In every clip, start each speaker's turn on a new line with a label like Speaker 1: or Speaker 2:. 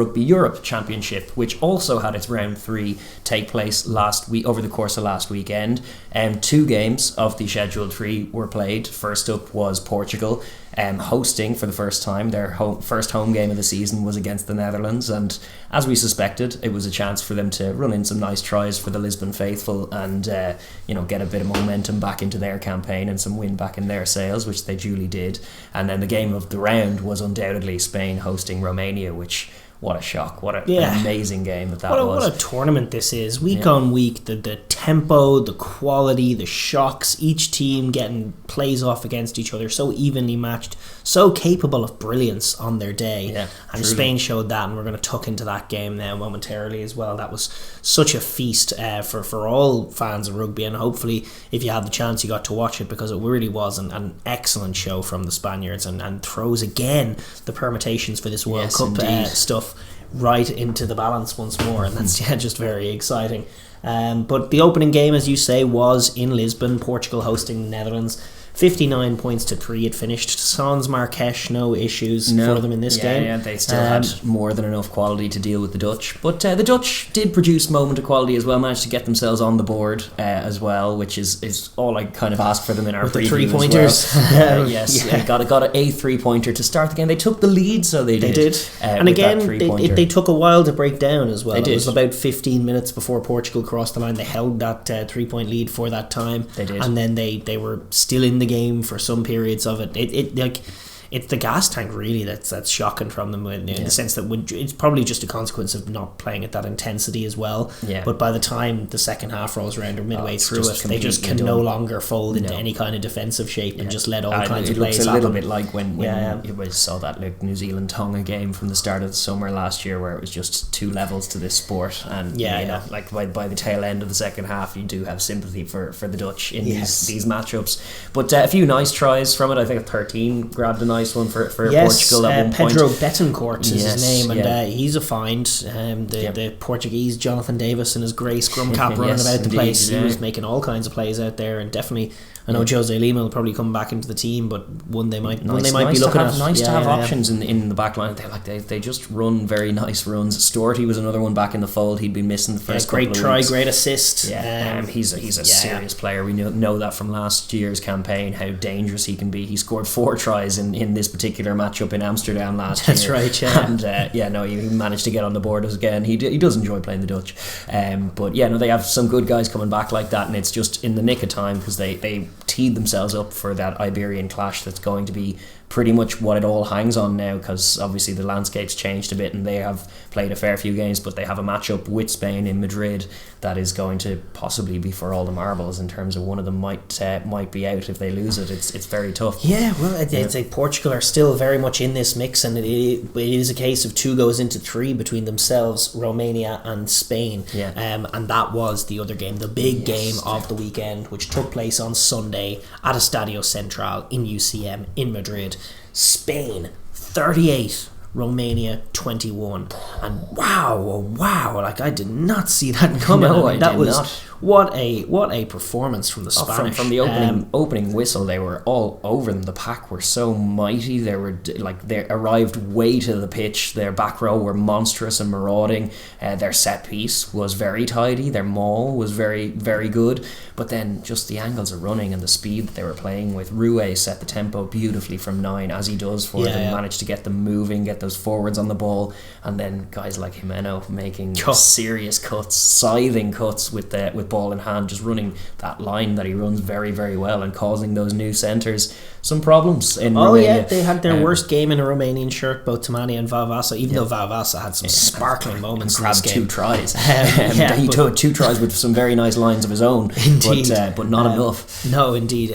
Speaker 1: Rugby Europe Championship, which also had its round 3 take place last week over the course of last weekend. 2 games of the scheduled 3 were played. First up was Portugal, hosting for the first time. Their first home game of the season was against the Netherlands, and as we suspected, it was a chance for them to run in some nice tries for the Lisbon faithful and get a bit of momentum back into their campaign and some wind back in their sails, which they duly did. And then the game of the round was undoubtedly Spain hosting Romania, which, what a shock, what an amazing game that was.
Speaker 2: What a tournament this is. Week on week, the tempo, the quality, the shocks, each team getting plays off against each other, so evenly matched, so capable of brilliance on their day.
Speaker 1: Yeah,
Speaker 2: and truly. Spain showed that, and we're going to tuck into that game now momentarily as well. That was such a feast for all fans of rugby, and hopefully if you had the chance you got to watch it, because it really was an excellent show from the Spaniards, and throws again the permutations for this World Cup stuff right into the balance once more, and that's just very exciting. But the opening game, as you say, was in Lisbon, Portugal hosting the Netherlands. 59 points to 3 it finished. Sans Marrakesh, no issues for them in this game.
Speaker 1: Yeah, they still had more than enough quality to deal with the Dutch. But the Dutch did produce moment of quality as well, managed to get themselves on the board as well, which is all I kind of asked for them in our preview.
Speaker 2: The 3-pointers.
Speaker 1: Well. Got a 3-pointer to start the game. They took the lead, so they did.
Speaker 2: And again, they took a while to break down as well.
Speaker 1: They did.
Speaker 2: It was about 15 minutes before Portugal crossed the line. They held that 3-point lead for that time.
Speaker 1: They did.
Speaker 2: And then they were still in the game for some periods of it. It's the gas tank really that's shocking from them in the sense that it's probably just a consequence of not playing at that intensity as well.
Speaker 1: Yeah.
Speaker 2: But by the time the second half rolls around or midway through it, they just can no longer fold into any kind of defensive shape and just let all kinds of plays happen.
Speaker 1: It looks a little bit like when you saw that New Zealand Tonga game from the start of the summer last year, where it was just 2 levels to this sport, and by the tail end of the second half you do have sympathy for the Dutch in these matchups. But a few nice tries from it. I think 13 grabbed a nice one for Portugal at one point.
Speaker 2: Pedro Betancourt is his name, and he's a find. The Portuguese Jonathan Davis in his grey scrum cap running about the place. He was making all kinds of plays out there, and definitely I know Jose Lima will probably come back into the team, but one they might be looking at.
Speaker 1: Nice to have options in the back line. They just run very nice runs. Storty was another one back in the fold. He'd been missing the first couple of weeks.
Speaker 2: Great try, great assist.
Speaker 1: He's a serious player. We know that from last year's campaign, how dangerous he can be. He scored 4 tries in this particular matchup in Amsterdam last year.
Speaker 2: That's right, yeah.
Speaker 1: And he managed to get on the board again. He does enjoy playing the Dutch. But they have some good guys coming back like that, and it's just in the nick of time, because they teed themselves up for that Iberian clash that's going to be pretty much what it all hangs on now, because obviously the landscape's changed a bit and they have played a fair few games, but they have a matchup with Spain in Madrid that is going to possibly be for all the marbles, in terms of one of them might be out if they lose it. It's very tough.
Speaker 2: It's like Portugal are still very much in this mix, and it is a case of 2 goes into 3 between themselves, Romania and Spain. And that was the other game, the big game of the weekend, which took place on Sunday at Estadio Central in UCM in Madrid. Spain 38, Romania 21, and wow, I did not see that coming.
Speaker 1: No, I did not.
Speaker 2: What a performance from the Spanish.
Speaker 1: From the opening whistle, they were all over them. The pack were so mighty. They arrived way to the pitch. Their back row were monstrous and marauding. Their set piece was very tidy. Their maul was very, very good. But then just the angles of running and the speed that they were playing with. Rouet set the tempo beautifully from 9, as he does for them. Managed to get them moving, get those forwards on the ball, and then guys like Jimeno making serious cuts, scything cuts with ball in hand, just running that line that he runs very, very well, and causing those new centres some problems in Romania.
Speaker 2: They had their worst game in a Romanian shirt, both Tamani and Vavasa, even though Vavasa had some sparkling moments in this game.
Speaker 1: 2 tries. He took 2 tries with some very nice lines of his own, indeed. But not enough.
Speaker 2: No, indeed.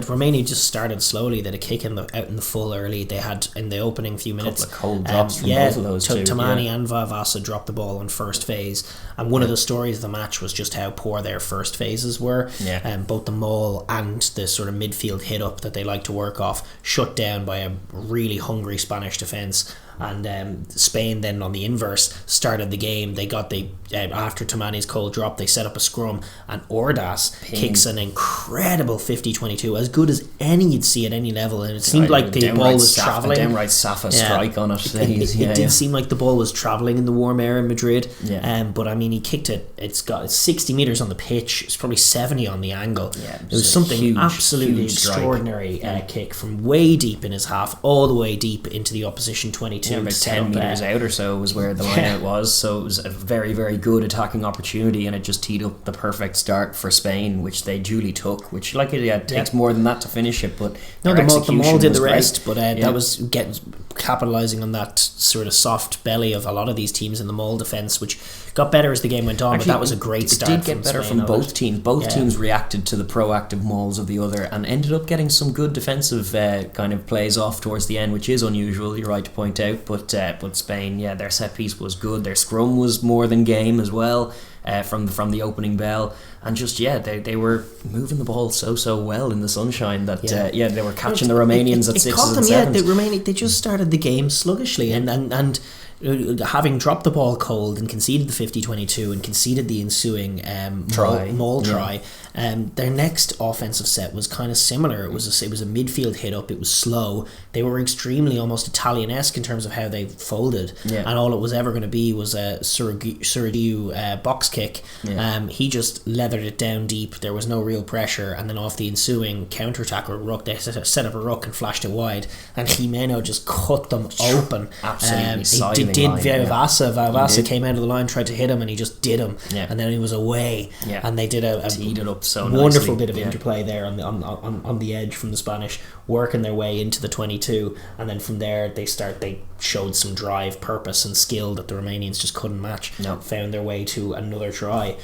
Speaker 2: Romania just started slowly. They had a kick out in the full early. They had, in the opening few minutes,
Speaker 1: a couple of cold drops from both of those two.
Speaker 2: Tamani and Vavasa dropped the ball on first phase, and one of the stories of the match was just how poor their first phases were. Both the maul and the sort of midfield hit up that they like to work off, shut down by a really hungry Spanish defence. and Spain then on the inverse started the game. They got after Tomani's cold drop, they set up a scrum, and Ordaz kicks an incredible 50-22, as good as any you'd see at any level, and it seemed like the ball was travelling.
Speaker 1: A downright Safa strike on it.
Speaker 2: It did seem like the ball was travelling in the warm air in Madrid,
Speaker 1: but
Speaker 2: I mean, he kicked it. It's 60 metres on the pitch. It's probably 70 on the angle.
Speaker 1: It
Speaker 2: was something absolutely extraordinary kick from way deep in his half, all the way deep into the opposition 22.
Speaker 1: About 10 metres out or so was where the line out was, so it was a very, very good attacking opportunity, and it just teed up the perfect start for Spain, which they duly took, which takes more than that to finish it, but
Speaker 2: the Maul did the rest,
Speaker 1: great.
Speaker 2: But that was capitalising on that sort of soft belly of a lot of these teams in the Maul defence, which got better as the game went on. Actually, but that was a great start.
Speaker 1: It did get better from both teams. Both teams reacted to the proactive mauls of the other and ended up getting some good defensive kind of plays off towards the end, which is unusual, you're right to point out, but Spain, their set piece was good, their scrum was more than game as well, from the opening bell, and just they were moving the ball so well in the sunshine that they were catching the Romanians at 6s and 7s.
Speaker 2: They just started the game sluggishly, and having dropped the ball cold and conceded the 50-22 and conceded the ensuing Maul try, their next offensive set was kind of similar. It was a midfield hit up. It was slow. They were extremely almost Italian-esque in terms of how they folded, and all it was ever going to be was a Surigu box kick. He just leathered it down deep. There was no real pressure, and then off the ensuing counter-attack or ruck, they set up a ruck and flashed it wide, and Jimeno just cut them open.
Speaker 1: Absolutely
Speaker 2: Vavasa came out of the line, tried to hit him, and he just did him, and then he was away, and they did a
Speaker 1: teed it up so
Speaker 2: wonderful
Speaker 1: nicely.
Speaker 2: Bit of interplay there on the edge from the Spanish, working their way into the 22, and then from there they showed some drive, purpose and skill that the Romanians just couldn't match. Found their way to another try.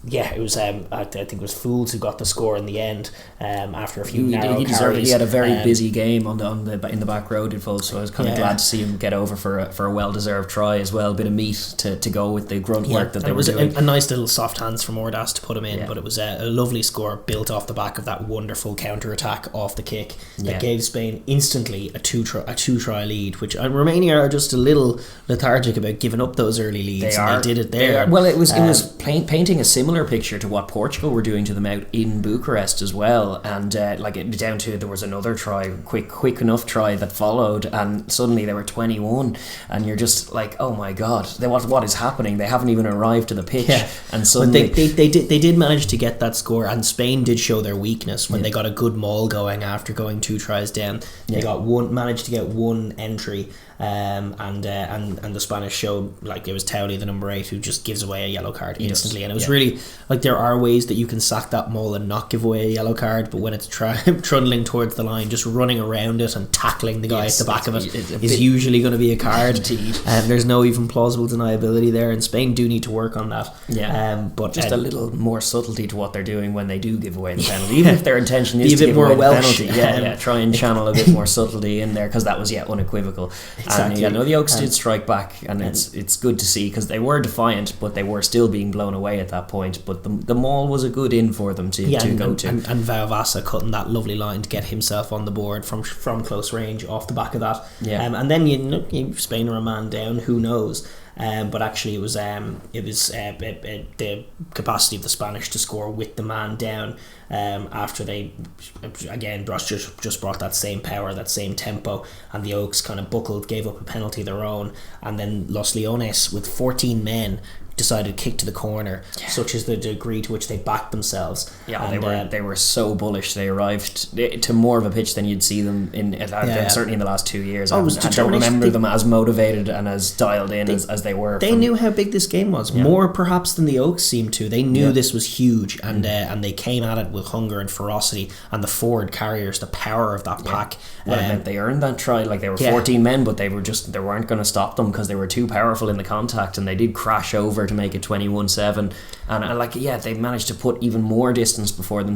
Speaker 2: It was I think it was Fools who got the score in the end, after a few narrow carries.
Speaker 1: He had a very busy game in the back row, did Fools, so I was kind of glad to see him get over for a well-deserved try as well, a bit of meat to go with the grunt work that they were doing.
Speaker 2: It was a nice little soft hands from Ordaz to put him in, but it was a lovely score built off the back of that wonderful counter-attack off the kick that gave Spain instantly a two-try lead, which Romania are just a little lethargic about giving up those early leads. They did it there.
Speaker 1: Well, it was painting a similar picture to what Portugal were doing to them out in Bucharest as well, and down to there was another try, quick enough try that followed, and suddenly they were 21, and you're just like, oh my god, what is happening? They haven't even arrived to the pitch, and suddenly
Speaker 2: they did manage to get that score, and Spain did show their weakness when they got a good maul going after going 2 tries down. They managed to get one entry. And the Spanish showed, it was Towley, the number 8, who just gives away a yellow card instantly, and it was really there are ways that you can sack that maul and not give away a yellow card, but when it's trundling towards the line, just running around it and tackling the guy at the back of it is usually going to be a card. There's no even plausible deniability there, and Spain do need to work on that. But
Speaker 1: just a little more subtlety to what they're doing when they do give away the penalty, even if their intention is to give away the penalty. Try and channel a bit more subtlety in there, because that was unequivocal.
Speaker 2: Exactly.
Speaker 1: And the Oaks did strike back, and it's good to see, because they were defiant, but they were still being blown away at that point. But the maul was a good in for them to go to.
Speaker 2: And Vavasa cutting that lovely line to get himself on the board from close range off the back of that. And then Spain are a man down. Who knows? But actually, it was the capacity of the Spanish to score with the man down. After they again just brought that same power, that same tempo, and the Oaks kind of buckled, gave up a penalty of their own, and then Los Leones with 14 men decided to kick to the corner, such as the degree to which they backed themselves.
Speaker 1: They were so bullish. They arrived to more of a pitch than you'd see them in certainly in the last 2 years. I don't remember them as motivated and as dialed in as they were.
Speaker 2: They knew how big this game was, more perhaps than the Oaks seemed to. They knew this was huge, and they came at it with hunger and ferocity, and the forward carriers, the power of that pack.
Speaker 1: Well, it meant they earned that try. They were 14 men, but they weren't going to stop them, because they were too powerful in the contact, and they did crash over to make it 21-7, and they managed to put even more distance before them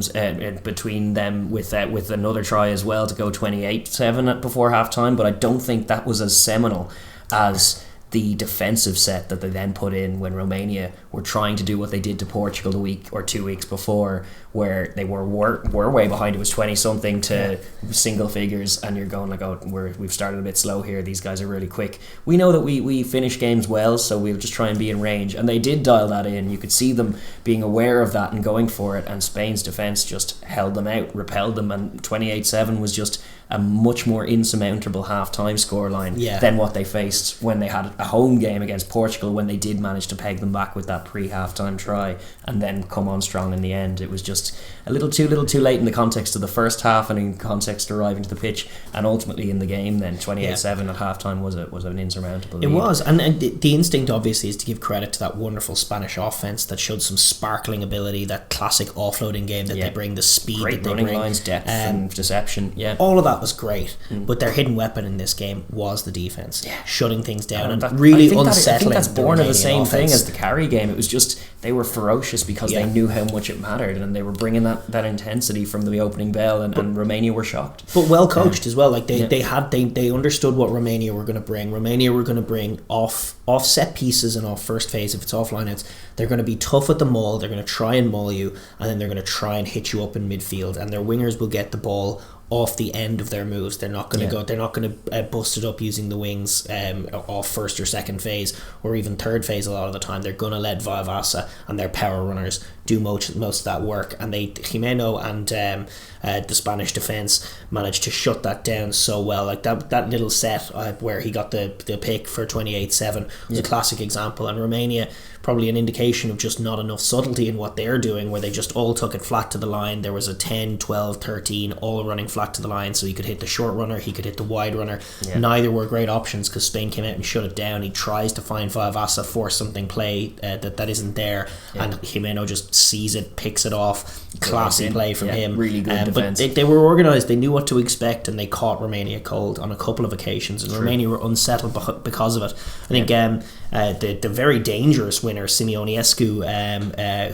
Speaker 1: between them with another try as well to go 28-7 before half time. But I don't think that was as seminal as the defensive set that they then put in when Romania were trying to do what they did to Portugal the week or 2 weeks before, where they were way behind. It was 20 something to single figures, and you're going like, oh, we've started a bit slow here. These guys are really quick. We know that we finish games well, so we'll just try and be in range, and they did dial that in. You could see them being aware of that and going for it, and Spain's defence just held them out, repelled them, and 28-7 was just a much more insurmountable half-time scoreline than what they faced when they had a home game against Portugal, when they did manage to peg them back with that pre-half-time try and then come on strong in the end. It was just a little too late in the context of the first half and in context arriving to the pitch, and ultimately in the game then 28-7 at half-time was an insurmountable lead.
Speaker 2: It was, and the instinct obviously is to give credit to that wonderful Spanish offense that showed some sparkling ability, that classic offloading game that they bring, the speed
Speaker 1: great
Speaker 2: that they
Speaker 1: running
Speaker 2: bring,
Speaker 1: lines, depth and deception,
Speaker 2: all of that was great, but their hidden weapon in this game was the defense, shutting things down and
Speaker 1: that,
Speaker 2: really
Speaker 1: I
Speaker 2: unsettling.
Speaker 1: think that's born of the same
Speaker 2: offense.
Speaker 1: thing as the Carry game. It was just they were ferocious because they knew how much it mattered, and they were bringing that intensity from the opening bell, and Romania were shocked.
Speaker 2: But well coached as well. Like they understood what Romania were going to bring. Romania were going to bring off set pieces and off first phase. If it's off lineouts, they're going to be tough at the maul. They're going to try and maul you, and then they're going to try and hit you up in midfield. And their wingers will get the ball off the end of their moves. They're not going to go. They're not going to bust it up using the wings off first or second phase or even third phase. A lot of the time, they're going to let Vavasa and their power runners do most of that work. And Jimeno and the Spanish defense managed to shut that down so well. Like that little set where he got the pick for 28-7 was a classic example. And Romania, probably an indication of just not enough subtlety in what they're doing, where they just all took it flat to the line. There was a 10, 12, 13 all running flat to the line, so he could hit the short runner, he could hit the wide runner. Neither were great options because Spain came out and shut it down. He tries to find Vavasa for something play that isn't there, and Jimeno just sees it, picks it off. Classy play from him. Really good defense. But they were organised, they knew what to expect, and they caught Romania cold on a couple of occasions, and Romania were unsettled because of it. I think the very dangerous winner, Simeonescu,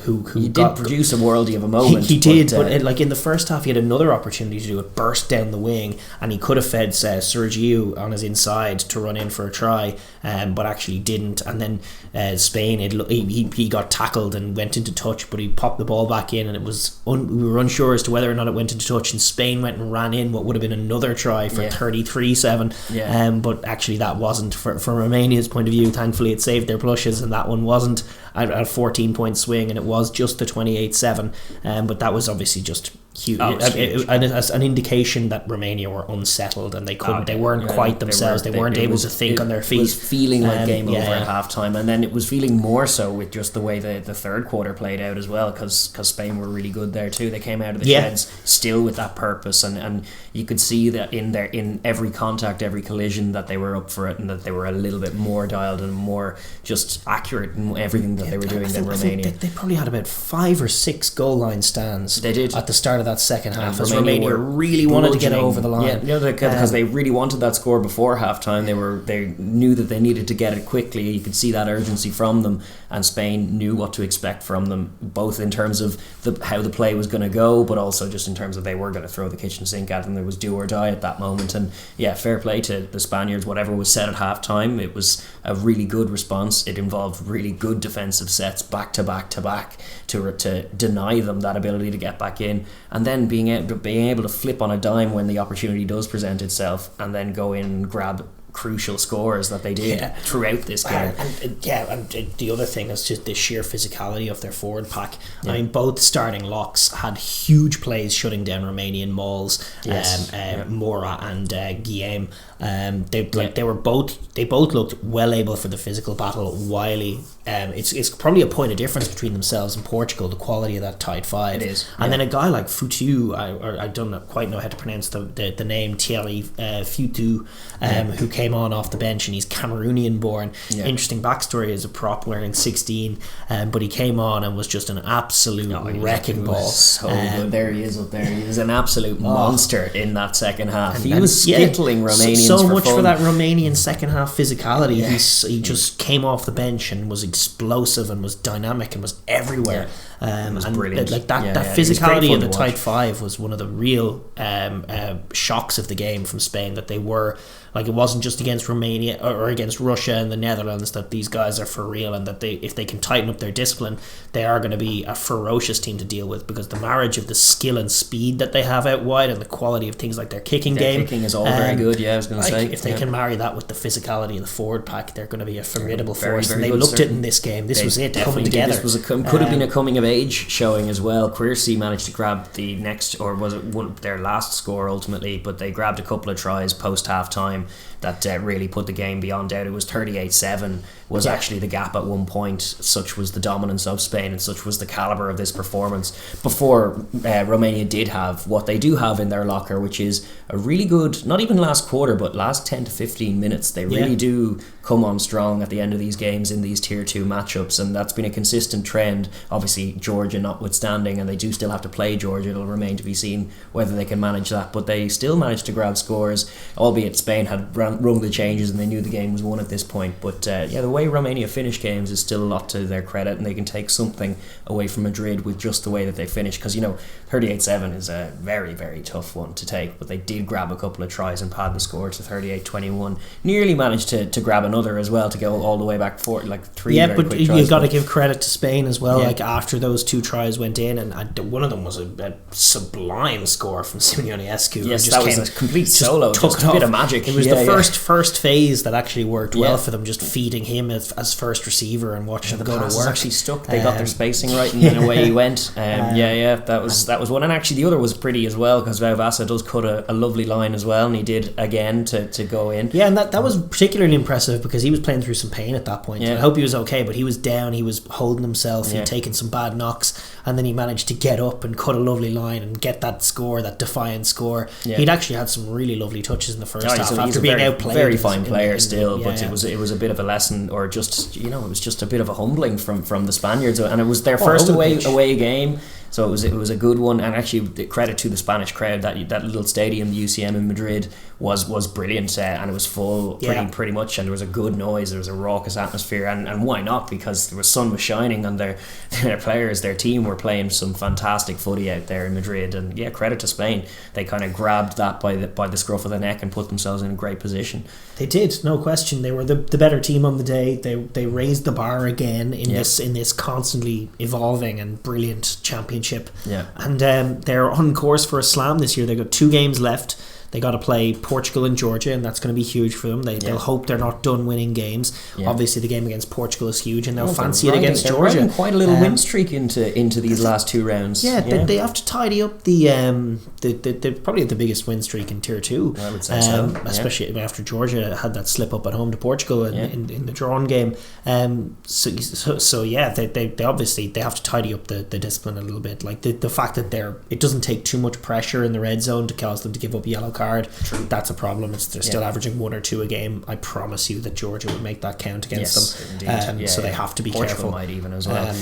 Speaker 2: who
Speaker 1: did produce a worldie of a moment.
Speaker 2: He did, but like in the first half, he had another opportunity to do it, burst down the wing, and he could have fed Sergiu on his inside to run in for a try, but actually didn't. And then Spain, he got tackled and went into touch, but he popped the ball back in, and it was we were unsure as to whether or not it went into touch, and Spain went and ran in what would have been another try for 33-7, but actually that wasn't for Romania's point of view. Thankfully it saved their blushes, and that one wasn't a 14 point swing, and it was just the 28-7, but that was obviously just huge. An indication that Romania were unsettled, and they weren't quite themselves. They weren't able to think on their feet.
Speaker 1: It was feeling like game over at half time, and then it was feeling more so with just the way the third quarter played out as well, because Spain were really good there too. They came out of the sheds still with that purpose, and you could see that in every contact, every collision, that they were up for it, and that they were a little bit more dialed and more just accurate in everything that they were doing than Romania.
Speaker 2: They probably had about 5 or 6 goal line stands.
Speaker 1: They did
Speaker 2: at the start of that second half, as Romania really wanted to get over the line.
Speaker 1: Because they really wanted that score before half time. They knew that they needed to get it quickly. You could see that urgency from them, and Spain knew what to expect from them, both in terms of how the play was going to go, but also just in terms of they were going to throw the kitchen sink at them. There was do or die at that moment, and fair play to the Spaniards. Whatever was said at half time, it was a really good response. It involved really good defensive sets back to back to deny them that ability to get back in, and then being able to flip on a dime when the opportunity does present itself, and then go in and grab crucial scores that they did throughout this game.
Speaker 2: And the other thing is just the sheer physicality of their forward pack. I mean, both starting locks had huge plays shutting down Romanian mauls. Mora and Guillaume. They both looked well able for the physical battle. Wiley. It's probably a point of difference between themselves and Portugal, the quality of that tight five.
Speaker 1: It is.
Speaker 2: And then a guy like Futu, I don't quite know how to pronounce the name, Thierry Futu, who came on off the bench, and he's Cameroonian born. Interesting backstory as a prop, wearing 16, but he came on and was just an absolute wrecking ball.
Speaker 1: So good. There he is up there. He was an absolute monster in that second half. He was skittling Romanians
Speaker 2: so much
Speaker 1: fun.
Speaker 2: for that Romanian second half physicality. He just came off the bench and was explosive and was dynamic and was everywhere.
Speaker 1: It was brilliant.
Speaker 2: That physicality in the tight five was one of the real shocks of the game from Spain, that they were Like, it wasn't just against Romania or against Russia and the Netherlands that these guys are for real, and that if they can tighten up their discipline, they are going to be a ferocious team to deal with, because the marriage of the skill and speed that they have out wide and the quality of things like their kicking game.
Speaker 1: Kicking is all very good, I was going to say.
Speaker 2: If they can marry that with the physicality of the forward pack, they're going to be a formidable
Speaker 1: very,
Speaker 2: force.
Speaker 1: very
Speaker 2: And they
Speaker 1: good,
Speaker 2: looked it in this game. This was it, coming together.
Speaker 1: This was could have been a coming of age showing as well. Queercy managed to grab the next, or was it their last score ultimately, but they grabbed a couple of tries post half time that really put the game beyond doubt. It was 38-7 was actually the gap at one point. Such was the dominance of Spain, and such was the calibre of this performance before Romania did have what they do have in their locker, which is a really good, not even last quarter, but last 10 to 15 minutes. They really do come on strong at the end of these games in these tier 2 matchups, and that's been a consistent trend. Obviously Georgia notwithstanding, and they do still have to play Georgia. It'll remain to be seen whether they can manage that, but they still managed to grab scores, albeit Spain had rung the changes and they knew the game was won at this point. But the way Romania finish games is still a lot to their credit, and they can take something away from Madrid with just the way that they finish, because 38-7 is a very, very tough one to take, but they did grab a couple of tries and pad the score to 38-21. Nearly managed to grab another as well to go all the way back for like 3 very quick tries.
Speaker 2: You've got to give credit to Spain as well. Like, after those 2 tries went in, and one of them was a sublime score from Simeone Escu.
Speaker 1: Yes, that was a complete solo, just a bit of magic.
Speaker 2: It was the first phase that actually worked well for them, just feeding him as first receiver and watching him go to work.
Speaker 1: Actually stuck. They got their spacing right, and then away he went. That was one. And actually the other was pretty as well, because Vavasa does cut a lovely line as well, and he did again to go in.
Speaker 2: Yeah, and that was particularly impressive, because he was playing through some pain at that point. I hope he was okay, but he was down, he was holding himself, he'd taken some bad knocks, and then he managed to get up and cut a lovely line and get that score, that defiant score. He'd actually had some really lovely touches in the first half after being outplayed.
Speaker 1: Very fine player still, but it was a bit of a lesson, or just it was just a bit of a humbling from the Spaniards, and it was their first away game. So it was a good one, and actually the credit to the Spanish crowd. That little stadium, the UCM in Madrid, was brilliant, and it was full pretty much, and there was a good noise, there was a raucous atmosphere, and why not, because the sun was shining, and their players, their team were playing some fantastic footy out there in Madrid. And credit to Spain, they kind of grabbed that by the scruff of the neck and put themselves in a great position.
Speaker 2: They did, no question. They were the better team on the day. They raised the bar again in this constantly evolving and brilliant championship. And they're on course for a slam this year. They've got 2 games left. They got to play Portugal and Georgia, and that's going to be huge for them. They'll hope they're not done winning games. Obviously the game against Portugal is huge, and they'll fancy it against Georgia.
Speaker 1: Riding quite a little win streak into these last 2 rounds.
Speaker 2: They have to tidy up they probably have the biggest win streak in tier 2.
Speaker 1: I would say so.
Speaker 2: Especially after Georgia had that slip up at home to Portugal in the drawn game. So they obviously they have to tidy up the discipline a little bit. Like the fact that it doesn't take too much pressure in the red zone to cause them to give up yellow card. True. That's a problem. They're still averaging 1 or 2 a game. I promise you that Georgia would make that count against them. So they have to be
Speaker 1: Portugal
Speaker 2: careful.
Speaker 1: Might even as well.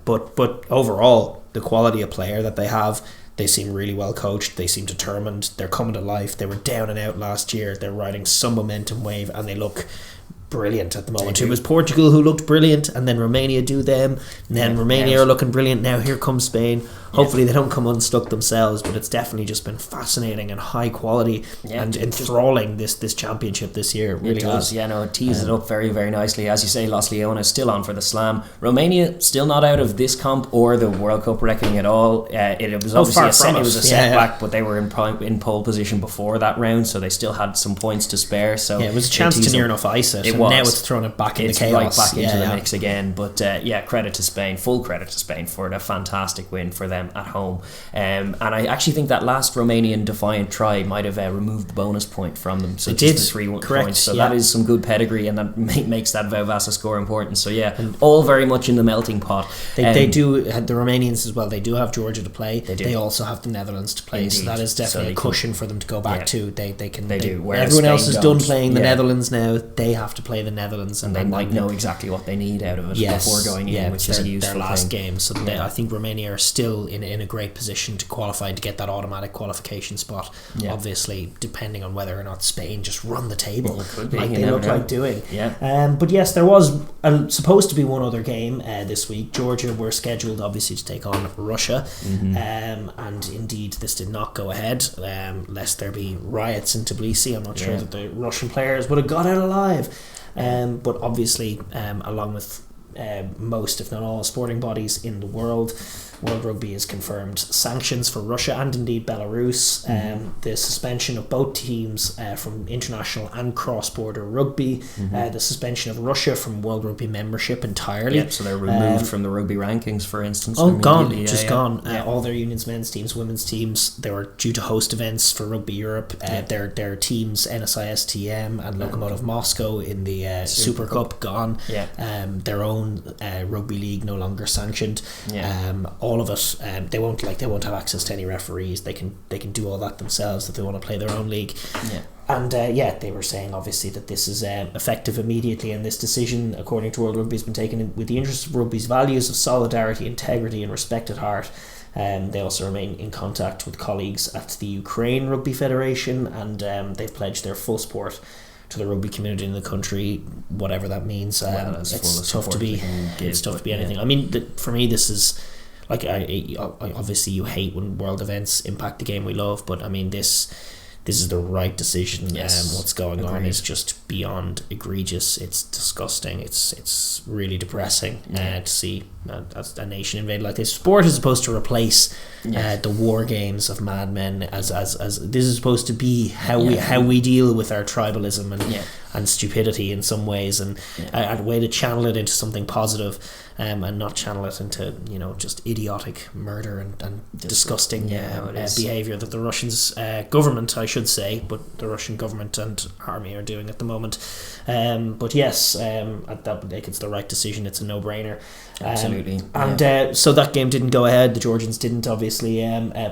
Speaker 2: But overall, the quality of player that they have, they seem really well coached. They seem determined. They're coming to life. They were down and out last year. They're riding some momentum wave, and they look brilliant at the moment. It was Portugal who looked brilliant, and then Romania do them, and then Romania are looking brilliant. Now here comes Spain. Hopefully they don't come unstuck themselves, but it's definitely just been fascinating and high quality and enthralling this championship this year. It really has.
Speaker 1: It teased it up very, very nicely. As you say, Los Leones still on for the slam. Romania still not out of this comp or the World Cup reckoning at all. It was obviously a setback, but they were in pole position before that round, so they still had some points to spare. So
Speaker 2: it was a chance to near enough ice it. And now it's thrown it back into chaos.
Speaker 1: Right back into the mix again. But credit to Spain, full credit to Spain for a fantastic win for them at home. And I actually think that last Romanian defiant try might have removed the bonus point from them. So it did. The 3 points. So that is some good pedigree, and that makes that Vavasa score important. So all very much in the melting pot.
Speaker 2: They do have the Romanians as well. They do have Georgia to play. They also have the Netherlands to play. Indeed. So that is definitely a cushion for them to go back to. They can. They do. Everyone else is done playing the Netherlands now. They have to play the Netherlands,
Speaker 1: and they might know exactly what they need out of it before going in, which is a useful
Speaker 2: their last
Speaker 1: thing.
Speaker 2: game. So I think Romania are still in a great position to qualify, to get that automatic qualification spot.
Speaker 1: Yeah.
Speaker 2: Obviously, depending on whether or not Spain just run the table,
Speaker 1: Well, it could be,
Speaker 2: like
Speaker 1: you
Speaker 2: they
Speaker 1: never
Speaker 2: look
Speaker 1: know.
Speaker 2: like doing.
Speaker 1: Yeah.
Speaker 2: But yes, there was supposed to be one other game this week. Georgia were scheduled, obviously, to take on Russia, and indeed this did not go ahead, lest there be riots in Tbilisi. I'm not sure that the Russian players would have got out alive. But obviously, along with most, if not all, sporting bodies in the world, World Rugby has confirmed sanctions for Russia and indeed Belarus, the suspension of both teams from international and cross-border rugby, the suspension of Russia from World Rugby membership entirely.
Speaker 1: Yep, so they're removed from the rugby rankings, for instance.
Speaker 2: Gone.
Speaker 1: Yeah.
Speaker 2: All their unions, men's teams, women's teams, they were due to host events for Rugby Europe. Their teams, NSIS-TM and Lokomotiv Moscow in the Super Cup, gone.
Speaker 1: Yeah.
Speaker 2: Their own rugby league no longer sanctioned.
Speaker 1: Yeah.
Speaker 2: All of it, they won't have access to any referees. They can do all that themselves if they want to play their own league.
Speaker 1: Yeah.
Speaker 2: And they were saying obviously that this is effective immediately, and this decision, according to World Rugby, has been taken with the interest of rugby's values of solidarity, integrity and respect at heart. They also remain in contact with colleagues at the Ukraine Rugby Federation, and they've pledged their full support to the rugby community in the country, whatever that means. It's tough to be anything. I mean, for me, this is like, I obviously you hate when world events impact the game we love, but I mean this is the right decision. What's going on is just beyond egregious. It's disgusting. It's really depressing to see a nation invaded like this. Sport is supposed to replace the war games of madmen. As this is supposed to be how we deal with our tribalism and stupidity in some ways, and a way to channel it into something positive, and not channel it into just idiotic murder and disgusting behaviour that the Russians government, I should say, but the Russian government and army are doing at the moment. But yes, it's the right decision. It's a no-brainer.
Speaker 1: Absolutely.
Speaker 2: So that game didn't go ahead. The Georgians didn't obviously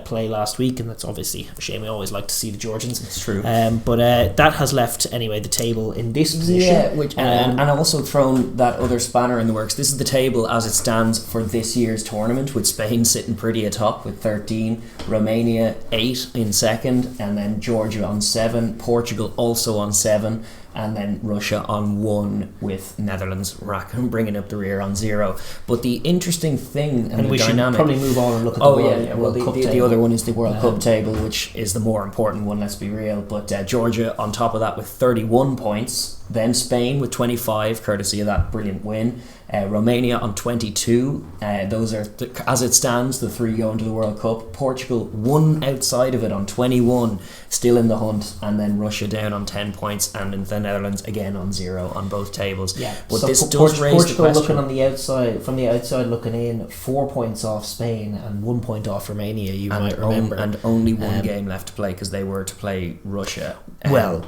Speaker 2: play last week, and that's obviously a shame. We always like to see the Georgians.
Speaker 1: It's true.
Speaker 2: But that has left anyway the table in this position.
Speaker 1: Yeah, which and also thrown that other spanner in the works. This is the table as it stands for this year's tournament, with Spain sitting pretty atop with 13, Romania 8 in second, and then Georgia on 7, Portugal also on 7, and then Russia on 1, with Netherlands bringing up the rear on 0. But the interesting thing and the
Speaker 2: we
Speaker 1: dynamic,
Speaker 2: should probably move on and look at the World Cup
Speaker 1: the
Speaker 2: table.
Speaker 1: other one is the World Cup table, which is the more important one, let's be real. But Georgia on top of that with 31 points, then Spain with 25, courtesy of that brilliant win. Romania on 22. Those are, as it stands, the 3 going to the World Cup. Portugal 1 outside of it on 21, still in the hunt, and then Russia down on 10 points, and the Netherlands again on 0 on both tables.
Speaker 2: Yeah,
Speaker 1: but
Speaker 2: so
Speaker 1: this does raise
Speaker 2: Portugal
Speaker 1: the question.
Speaker 2: looking on the outside, from the outside looking in, 4 points off Spain and 1 point off Romania. You might remember,
Speaker 1: and only one game left to play because they were to play Russia.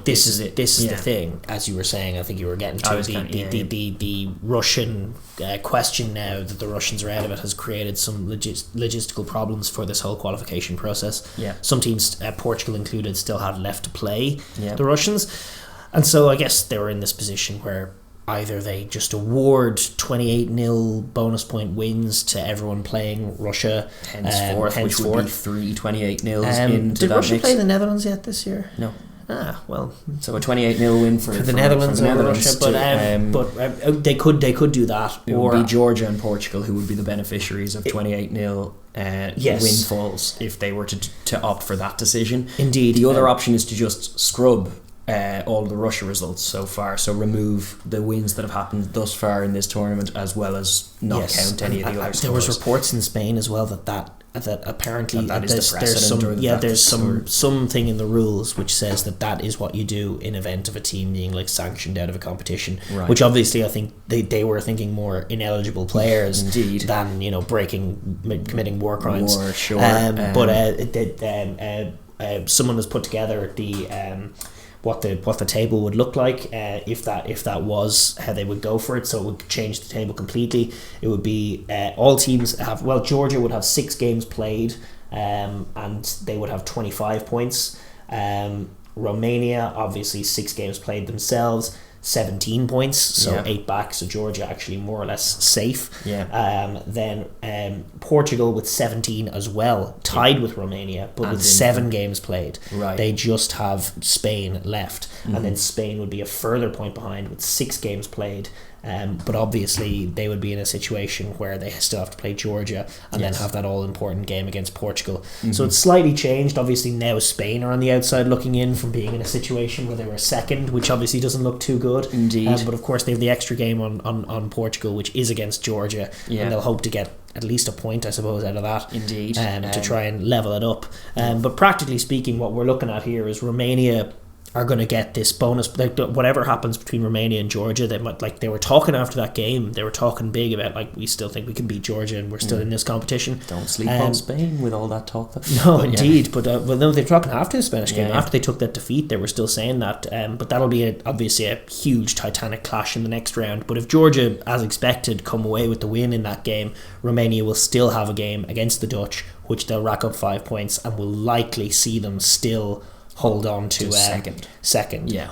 Speaker 2: This is it. This is the thing. As you were saying, I think you were getting to the Russian question now that the Russians are out of it has created some logistical problems for this whole qualification process. Yeah. Some teams, Portugal included, still had left to play the Russians, and so I guess they were in this position where either they just award 28-0 bonus point wins to everyone playing Russia
Speaker 1: henceforth, which would be 3 28-0s into
Speaker 2: did
Speaker 1: that
Speaker 2: Russia
Speaker 1: mix.
Speaker 2: play the Netherlands yet this year?
Speaker 1: No.
Speaker 2: Well,
Speaker 1: so a 28-0 win for
Speaker 2: the Netherlands over Russia, but they could do that.
Speaker 1: It would be Georgia and Portugal who would be the beneficiaries of 28-0 windfalls if they were to opt for that decision.
Speaker 2: Indeed.
Speaker 1: The other option is to just scrub all the Russia results so far, so remove the wins that have happened thus far in this tournament, as well as not count any of the other scores.
Speaker 2: There was reports in Spain as well that apparently
Speaker 1: that is the precedent,
Speaker 2: there's something in the rules which says that is what you do in event of a team being like sanctioned out of a competition, right. Which obviously I think they were thinking more ineligible players than committing war crimes. Someone has put together the what the table would look like if that was how they would go for it. So it would change the table completely. It would be all teams Georgia would have 6 games played, and they would have 25 points. Romania obviously 6 games played themselves, 17 points, so
Speaker 1: Yeah.
Speaker 2: 8 back, so Georgia actually more or less safe.
Speaker 1: Yeah.
Speaker 2: Then Portugal with 17 as well, tied with Romania, but with 7 games played.
Speaker 1: Right.
Speaker 2: They just have Spain left, and then Spain would be a further point behind with 6 games played. But obviously they would be in a situation where they still have to play Georgia and then have that all-important game against Portugal. So it's slightly changed. Obviously now Spain are on the outside looking in from being in a situation where they were second, which obviously doesn't look too good.
Speaker 1: Indeed.
Speaker 2: But of course they have the extra game on Portugal, which is against Georgia, and they'll hope to get at least a point, I suppose, out of that.
Speaker 1: Indeed.
Speaker 2: To try and level it up. But practically speaking, what we're looking at here is Romania are going to get this bonus. Like, whatever happens between Romania and Georgia, they might, like, they were talking after that game, they were talking big about, like, we still think we can beat Georgia and we're still in this competition.
Speaker 1: Don't sleep on Spain with all that talk.
Speaker 2: No, indeed. But no, they were talking after the Spanish game. After they took that defeat, they were still saying that. But that'll be obviously a huge titanic clash in the next round. But if Georgia, as expected, come away with the win in that game, Romania will still have a game against the Dutch, which they'll rack up 5 points and will likely see them still hold on to second,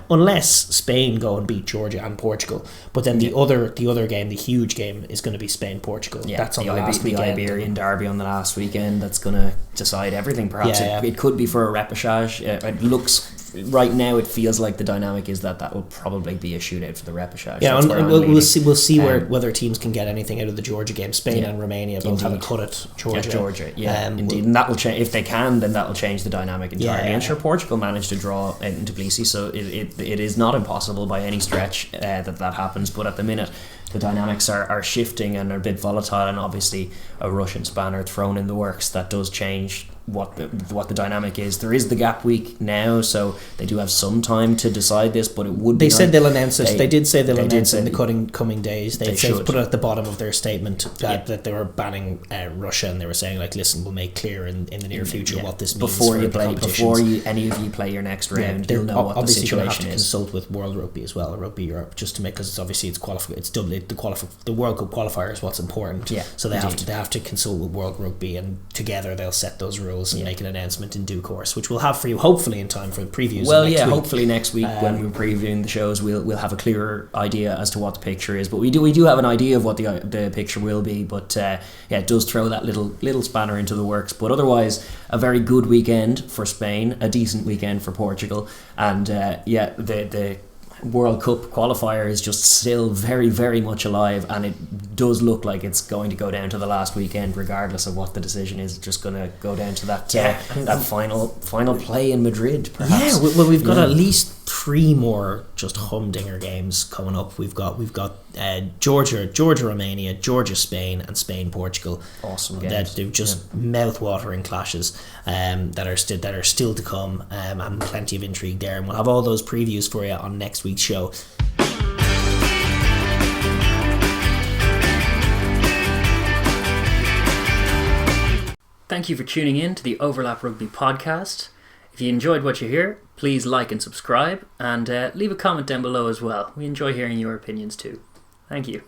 Speaker 2: unless Spain go and beat Georgia and Portugal. But then the other game, the huge game, is going to be Spain-Portugal. That's on the last weekend.
Speaker 1: The Iberian derby on the last weekend. That's going to decide everything. Perhaps it could be for a repechage. It looks right now. It feels like the dynamic is that will probably be a shootout for the repechage.
Speaker 2: Yeah, and we'll see whether teams can get anything out of the Georgia game. Spain and Romania both have a cut at Georgia.
Speaker 1: Indeed, and that will change if they can. Then that will change the dynamic entirely. And sure, Portugal managed to draw in Tbilisi, so it is not impossible by any stretch that happens. But at the minute, the dynamics are shifting and are a bit volatile, and obviously a Russian spanner thrown in the works that does change what the dynamic is. There is the gap week now, so they do have some time to decide this, but it would be...
Speaker 2: They said they'll announce it. They did say they'll announce it in the coming days. They put it at the bottom of their statement that they were banning Russia, and they were saying, like, listen, we'll make clear in the near future what this means
Speaker 1: before any of you play your next round. You'll know what the situation
Speaker 2: have to consult with World Rugby as well, or Rugby Europe, just to make, because obviously it's doubly the World Cup qualifier is what's important. So they have to consult with World Rugby, and together they'll set those rules and make an announcement in due course, which we'll have for you hopefully in time for the previews.
Speaker 1: Hopefully next week when we're previewing the shows, we'll have a clearer idea as to what the picture is. But we do have an idea of what the picture will be. But it does throw that little spanner into the works. But otherwise, a very good weekend for Spain, a decent weekend for Portugal, and the World Cup qualifier is just still very, very much alive, and it does look like it's going to go down to the last weekend, regardless of what the decision is. It's just going to go down to that final play in Madrid, perhaps.
Speaker 2: Yeah, well, we've got at least 3 more just humdinger games coming up. We've got Georgia, Romania, Georgia, Spain, and Spain, Portugal.
Speaker 1: Awesome games.
Speaker 2: That they're just mouth-watering clashes that are still to come, and plenty of intrigue there. And we'll have all those previews for you on next week's show.
Speaker 3: Thank you for tuning in to the Overlap Rugby podcast. If you enjoyed what you hear, please like and subscribe, and leave a comment down below as well. We enjoy hearing your opinions too. Thank you.